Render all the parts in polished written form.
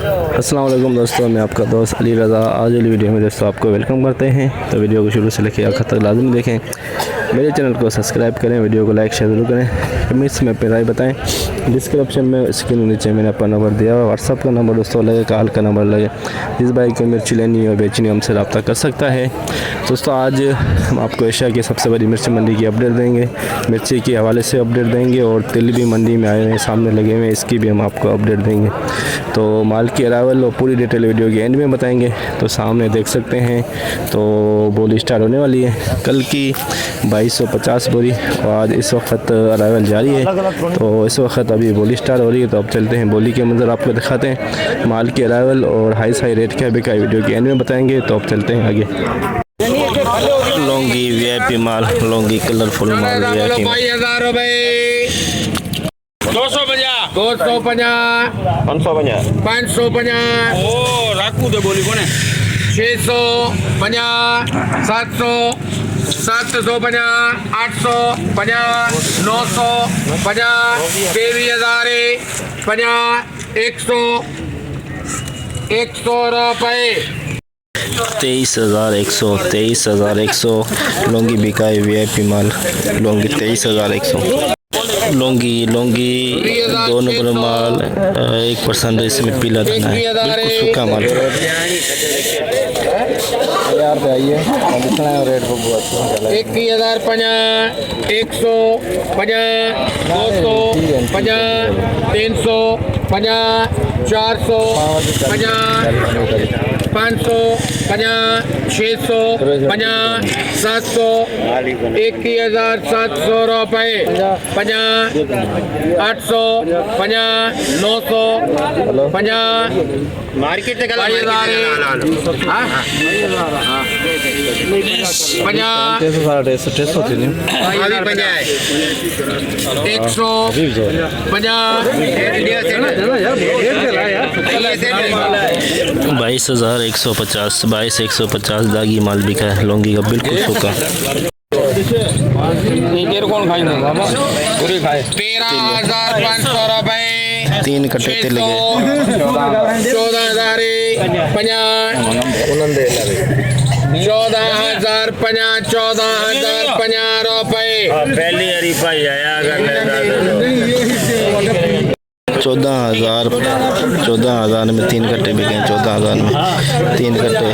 अस्सलाम वालेकुम दोस्तों, मैं आपका दोस्त अली रज़ा। आज वाली वीडियो में दोस्तों आपको वेलकम करते हैं। तो वीडियो को शुरू से लेकर आखिर तक लाजमी देखें। मेरे चैनल को सब्सक्राइब करें, वीडियो को लाइक शेयर जरूर करें। कमेंट्स में अपनी राय बताएं। डिस्क्रिप्शन में स्क्रीन के नीचे मैंने अपना नंबर दिया हुआ, व्हाट्सअप का नंबर दोस्तों लगे, कॉल का नंबर लगे। जिस भाई को मिर्ची लेनी और बेचनी हमसे रब्ता कर सकता है। दोस्तों आज हम आपको एशिया की सबसे बड़ी मिर्ची मंडी की अपडेट देंगे, मिर्ची के हवाले से अपडेट देंगे और तिल भी मंडी में आए हैं, सामने लगे हुए हैं, इसकी भी हम आपको अपडेट देंगे। तो माल की अरावल और पूरी डिटेल वीडियो के एंड में बताएंगे। तो सामने देख सकते हैं, तो बोली स्टार्ट होने वाली है। कल की 2250 बोरी और आज इस वक्त अरावल जारी है। तो इस वक्त अभी बोली स्टार्ट हो रही है। तो अब चलते हैं, बोली के मंजर आपको दिखाते हैं। माल की अरावल और हाई साई रेट क्या बिका वीडियो के एंड में बताएंगे। तो अब चलते हैं आगे। लौंगी वीआईपी माल, लौंगी कलरफुल माल वीआईपी 250 550 ओ રાખવું તો બોલી કોને 650 700 750 850 950 23,050 100 रुपये 23,100 लौंगी बिका है वीआईपी माल, लौंगी 23,100 लौंगी 2 नंबर माल 1% इसमें पीला दाना है, बिल्कुल सूखा माल। यार आइए कितना रेट 1050 150 250 350 450 550 650 700 21,700 रुपये 50 800 50 900 50 मार्केट से 22,150 22,150 दागी माल बिका है, लौंगी का बिल्कुल सूखा। कौन खाएगा पूरी खाए 13,500 रुपये 3 कट्टे तिल गए 14,050 रुपये पहली हरी पाई आया 14,000 में 3 कट्टे बिके, 14,000 में 3 कट्टे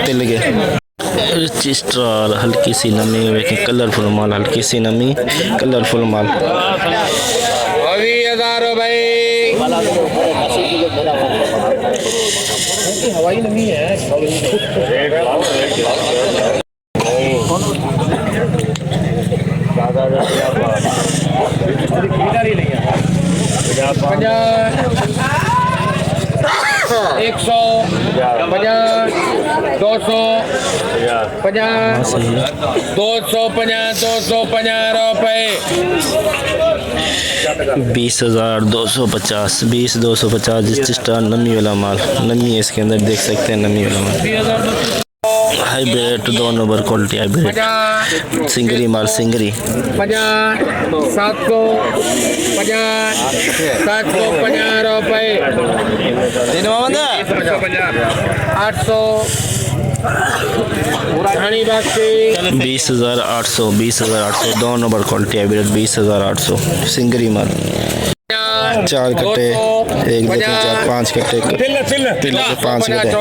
तिल गए। रजिस्ट्रार हल्की सी नमी, कलरफुल माल, हल्की सी नमी कलरफुल माल 20,000 रुपये हवाई नमी है 150 250 रुपये 20,250 20,250 रजिस्ट्रार नमी वाला माल, नमी है इसके अंदर, देख सकते हैं नमी वाला माल। हाइब्रिड 2 नंबर क्वालिटी हाइब्रिड सिंगरी माल, सिंगरी 750 रुपये 800 20,800 2 नंबर क्वालिटी हाइब्रिड 20,800 सिंगरी माल। 4 कट्टे 1 2 3 4 5 कट्टे तिल के 5 कट्टे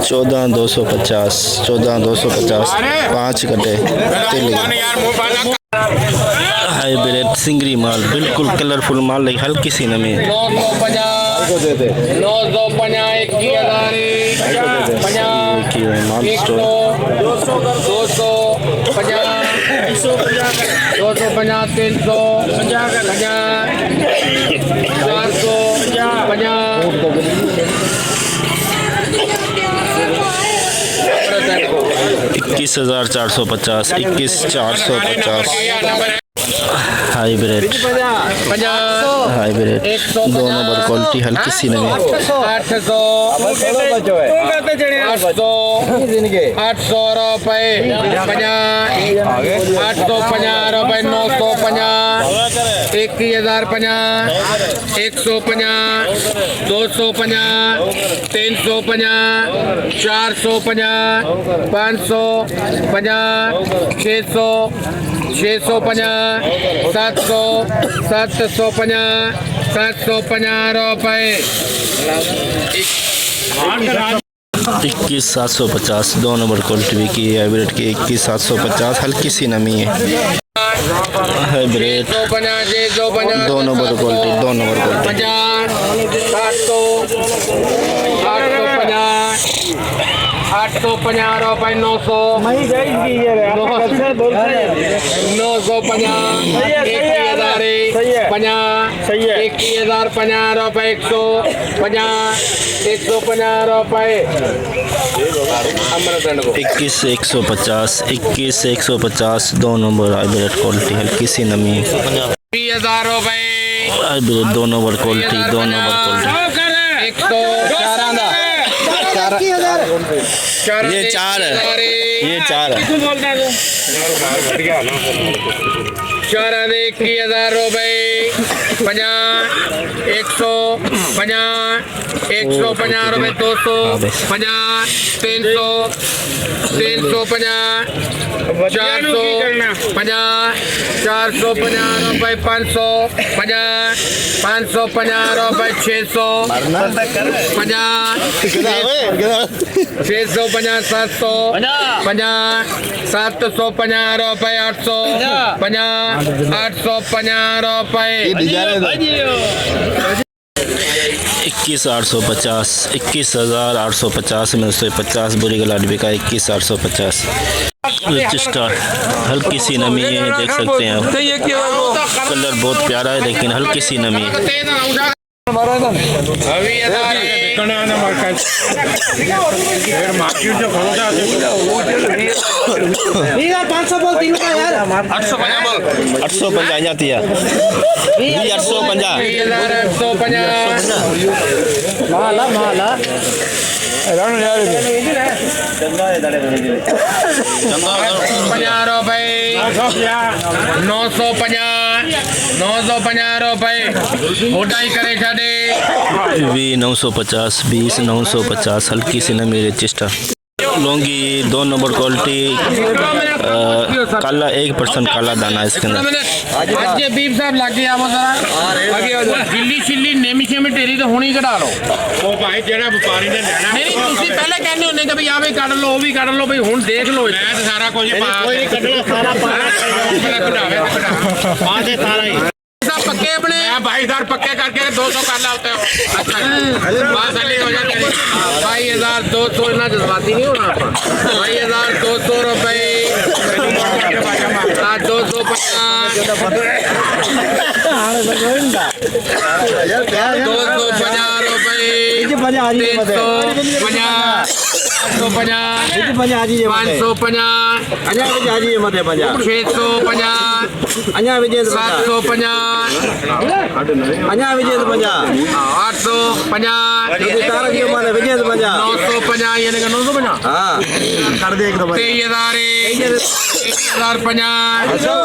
14,250 5 कट्टे तिल हाइब्रिड सिंगरी माल, बिल्कुल कलरफुल माल, लेकिन हल्की सी नमी है। 21,450 21,450 हाइब्रिड 2 नंबर क्वालिटी हल्की सी नमी 800 रुपये 850 रुपये 950 1050 150 250 350 450 550 600 650 700 750 750 रुपए 21,750 2 नंबर क्वालिटी की हाइब्रिड की 21,750 हल्की सी नमी है hybrid 650 2 number quality 2 number quality 850 रुपए 900 950 रुपए 150 रुपए 21,150 2 नंबर हाइब्रिड क्वालिटी हल्की सी नमी है 20,000 रुपए hybrid 2 number quality 2 number quality ये चार है ये चार है 21,000 रुपए 50 150 रुपए 200 50 300 350 400 50 450 रुपए 500 50 550 रुपए 600 50 650 700 50 750 रुपए 800 50 850 रुपए 21,850 21,850 में से 50 बुरी गलाट बिका 21,850 रजिस्टर हल्की सी नमी है देख सकते हैं आप कलर बहुत प्यारा है लेकिन हल्की सी नमी है आठ सौ पंजा जाती है 950 रुपए मोटाई करे छे 950 20 950 हल्की सी नमी रजिस्टर लौंगी 2 नंबर क्वालिटी काला 1% काला दाना है इसके अंदर आज ये बीफ साहब लग गया वो जरा जिल्ली छिल्ली नेमी छेमी ढेरी तो हुणी कढा लो ਉਹ ਭਾਈ ਜਿਹੜਾ ਵਪਾਰੀ ਨੇ ਲੈਣਾ ਨਹੀਂ ਤੁਸੀਂ ਪਹਿਲੇ ਕਹਿੰਦੇ ਹੁੰਦੇ ਕਿ ਵੀ ਆ ਵੀ ਕੱਢ ਲਓ ਉਹ ਵੀ ਕੱਢ ਲਓ ਬਈ ਹੁਣ ਦੇਖ ਲਓ ਮੈਂ ਤਾਂ ਸਾਰਾ ਕੁਝ ਪਾ ਕੋਈ ਨਹੀਂ ਕੱਢਣਾ ਸਾਰਾ ਪਾਣਾ ਕਢਾਵੇ ਆ ਦੇ ਸਾਰਾ ਹੀ सब पक्के अपने भाईदार पक्के करके 200 कर लाते हो अच्छा बात अली हो जाती है 2200 इतना जज्बाती नहीं होना 2200 रुपए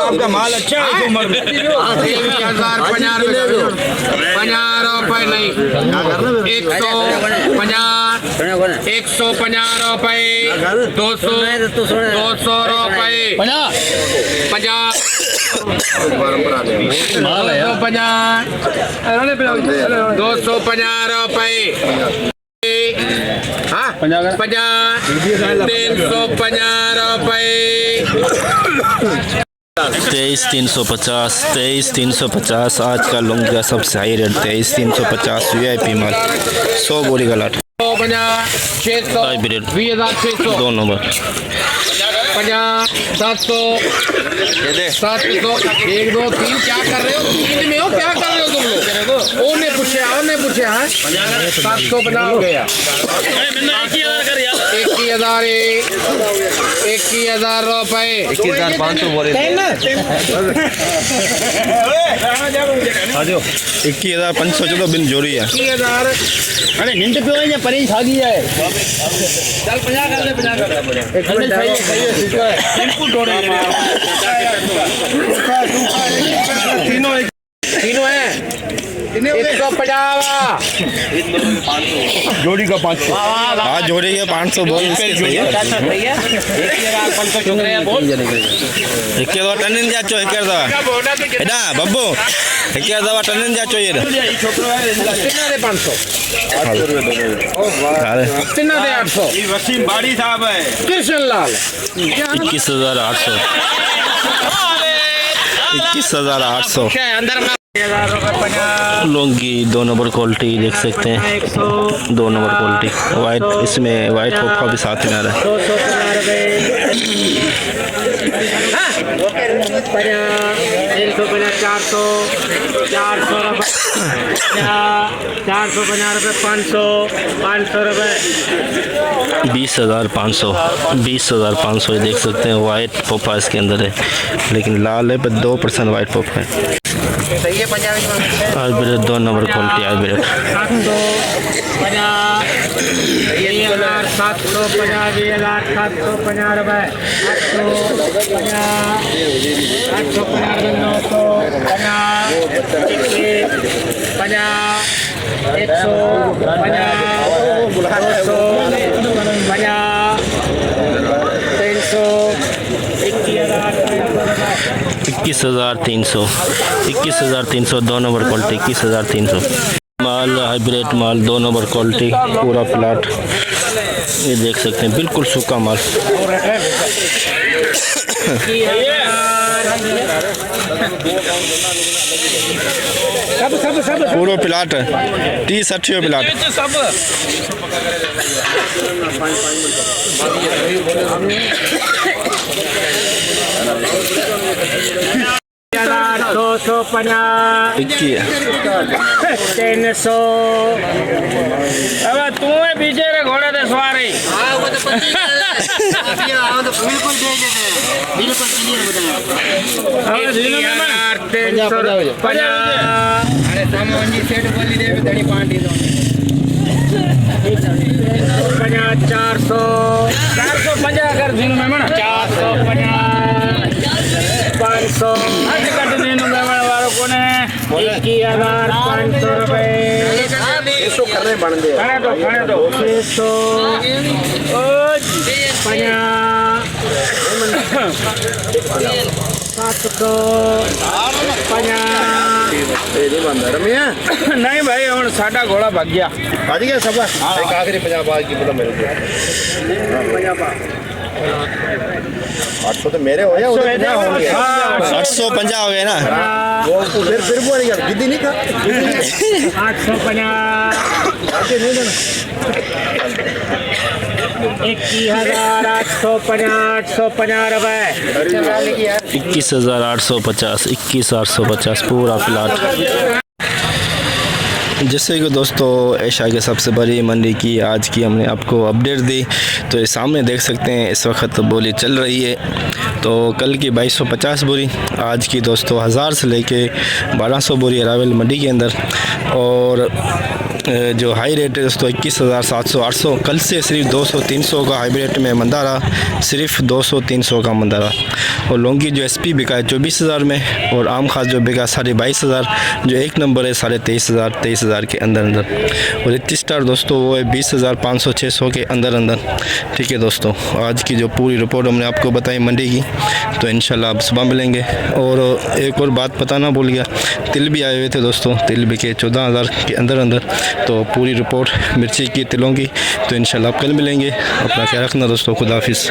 आपका माल अच्छा है 150 रुपए 200 रुपए 250 रुपए 350 रुपए 23,350 आज का लौंगा सबसे हाई रेट 23,350 VIP माल 100 बोरी का लाट 20,600 2 नंबर 700 1 2 3 क्या कर रहे हो तीन में हो क्या कर रहे हो तुम लोग ओने पूछे 750 हो गया 21,000 रुपए 21,500 बोले 21,500 जो तो बिन जोड़ी है 21,000 अरे निंट पे हो परी छागी है चल 50 कर ले 50 कर एक मिनट सही है बिल्कुल थोड़े तीनों तीनों है 150। जोड़ी का 500। हाँ जोड़ी के 500 बोल इसके सही है एक दवा टन जाचो एक दवा एडा बब्बू एक दवा टन जाचो ये तीनों दे 500 तीनों दे 800। ये वसीम बाड़ी साहब है। कृष्ण लाल 21,800 21,800 अंदर में लुंगी 2 नंबर क्वालिटी देख सकते हैं 2 नंबर क्वालिटी वाइट इसमें वाइट पोपा भी साथ में आ रहा है 20,500 देख सकते हैं वाइट पोपा इसके अंदर है लेकिन लाल है पर 2% वाइट पोपा है hybrid 2 number quality hybrid 21,300 2 number quality 21,300 माल हाइब्रिड माल 2 नंबर क्वालिटी पूरा प्लाट ये देख सकते हैं बिल्कुल सूखा माल पूरा प्लाट 30-60 प्लाट 300। अब तू है पीछे रे घोड़े दे सवारी चार सौ 450 कर दिन में 450 500 आज कट दिन में वालों को ने 21,500 रुपए इसको करने बन दे खाने दो 600 नहीं भाई हम साडा घोड़ा भाग गया सब एक आखिरी 50 बार की मतलब मेरे 800 तो मेरे हो या 850 हो गए ना वो फिर वो नहीं कर गिद्दी नहीं था 21,850 रुपए 21,850 21,850 पूरा प्लाट जैसे कि दोस्तों एशिया की सबसे बड़ी मंडी की आज की हमने आपको अपडेट दी तो ये सामने देख सकते हैं इस वक्त बोली चल रही है तो कल की 2250 बोरी आज की दोस्तों 1000 से लेके 1200 बोरी अरावल मंडी के अंदर और जो हाई रेट है दोस्तों 21,700 800 कल से सिर्फ 200-300 का हाइब्रिड में मंदा रहा सिर्फ 200-300 का मंदा रहा और लौंगी जो SP बिका है 24,000 में और आम खास जो बिका 22,500 जो एक नंबर है 23,000 के अंदर अंदर और इतनी स्टार दोस्तों वो है 20,500-600 के अंदर अंदर ठीक है दोस्तों आज की जो पूरी रिपोर्ट हमने आपको बताई मंडी की तो इंशाल्लाह आप सुबह मिलेंगे और एक और बात बताना भूल गया तिल भी आए हुए थे दोस्तों तिल बिके 14,000 के अंदर अंदर तो पूरी रिपोर्ट मिर्ची की तिलों की तो इंशाल्लाह आप कल मिलेंगे अपना ख्याल रखना दोस्तों खुदा हाफिज़।